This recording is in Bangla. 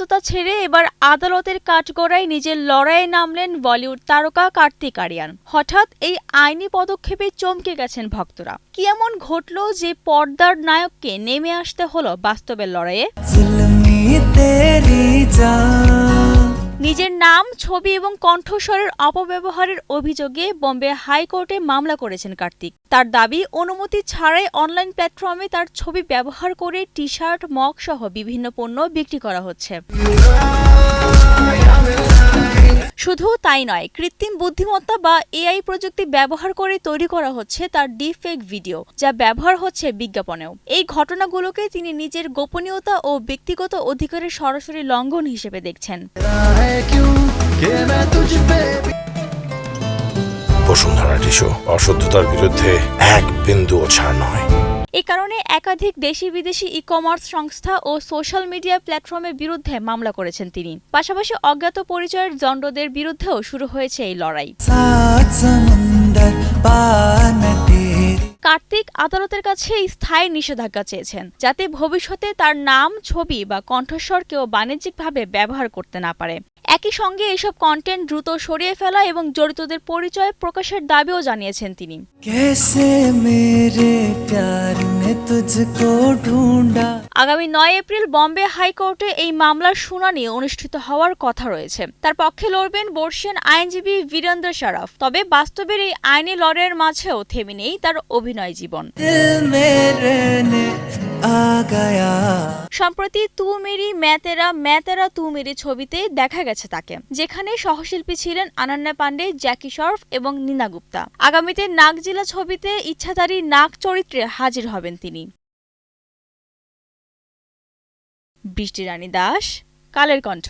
ব্যস্ততা ছেড়ে এবার আদালতের কাঠগড়ায় নিজের লড়াইয়ে নামলেন বলিউড তারকা কার্তিক আরিয়ান। হঠাৎ এই আইনি পদক্ষেপে চমকে গেছেন ভক্তরা। কি এমন ঘটলো যে পর্দার নায়ককে নেমে আসতে হলো বাস্তবের লড়াইয়ে? নিজের নাম, ছবি এবং কণ্ঠস্বরের অপব্যবহারের অভিযোগে বোম্বে হাইকোর্টে মামলা করেছেন কার্তিক। তার দাবি, অনুমতি ছাড়াই অনলাইন প্ল্যাটফর্মে তার ছবি ব্যবহার করে টি-শার্ট, মগ সহ বিভিন্ন পণ্য বিক্রি করা হচ্ছে। শুধু তাই নয়, কৃত্রিম বুদ্ধিমত্তা বা এআই প্রযুক্তি ব্যবহার করে তৈরি করা হচ্ছে তার ডিপফেক ভিডিও, যা ব্যবহার হচ্ছে বিজ্ঞাপনেও। এই ঘটনাগুলোকে তিনি নিজের গোপনীয়তা ও ব্যক্তিগত অধিকারের সরাসরি লঙ্ঘন হিসেবে দেখছেন। বসুন্ধরা টিস্যু অশুদ্ধতার বিরুদ্ধে এক বিন্দুও ছাড় নয়। এ কারণে একাধিক দেশি বিদেশি ই-কমার্স সংস্থা ও সোশ্যাল মিডিয়া প্ল্যাটফর্মের বিরুদ্ধে মামলা করেছেন তিনি। পাশাপাশি অজ্ঞাত পরিচয়ের জন্ডদের বিরুদ্ধেও শুরু হয়েছে এই লড়াই। কার্তিক আদালতের কাছে স্থায়ী নিষেধাজ্ঞা চেয়েছেন, যাতে ভবিষ্যতে তার নাম, ছবি বা কণ্ঠস্বর কেউ বাণিজ্যিকভাবে ব্যবহার করতে না পারে। একই সঙ্গে এসব কন্টেন্ট দ্রুত সরিয়ে ফেলা এবং জড়িতদের পরিচয় প্রকাশের দাবিও জানিয়েছেন তিনি। আগামী ৯ এপ্রিল বম্বে হাইকোর্টে এই মামলার শুনানি অনুষ্ঠিত হওয়ার কথা রয়েছে। তার পক্ষে লড়বেন বর্ষিয়ান আইনজীবী বীরেন্দর সরফ। তবে বাস্তবের এই আইনি লড়াইয়ের মাঝেও থেমে নেই তার অভিনয় জীবন। সম্প্রতি তু মেরি मैं तेरा तू मेरी ছবিতে দেখা গেছে তাকে, যেখানে সহশিল্পী ছিলেন অনন্যা পান্ডে, জ্যাকি শ্রফ এবং নীনা গুপ্তা। আগামীতে নাগজিলা ছবিতে ইচ্ছাধারী নাগ চরিত্রে হাজির হবেন তিনি। বৃষ্টি রানী দাস, কালের কণ্ঠ।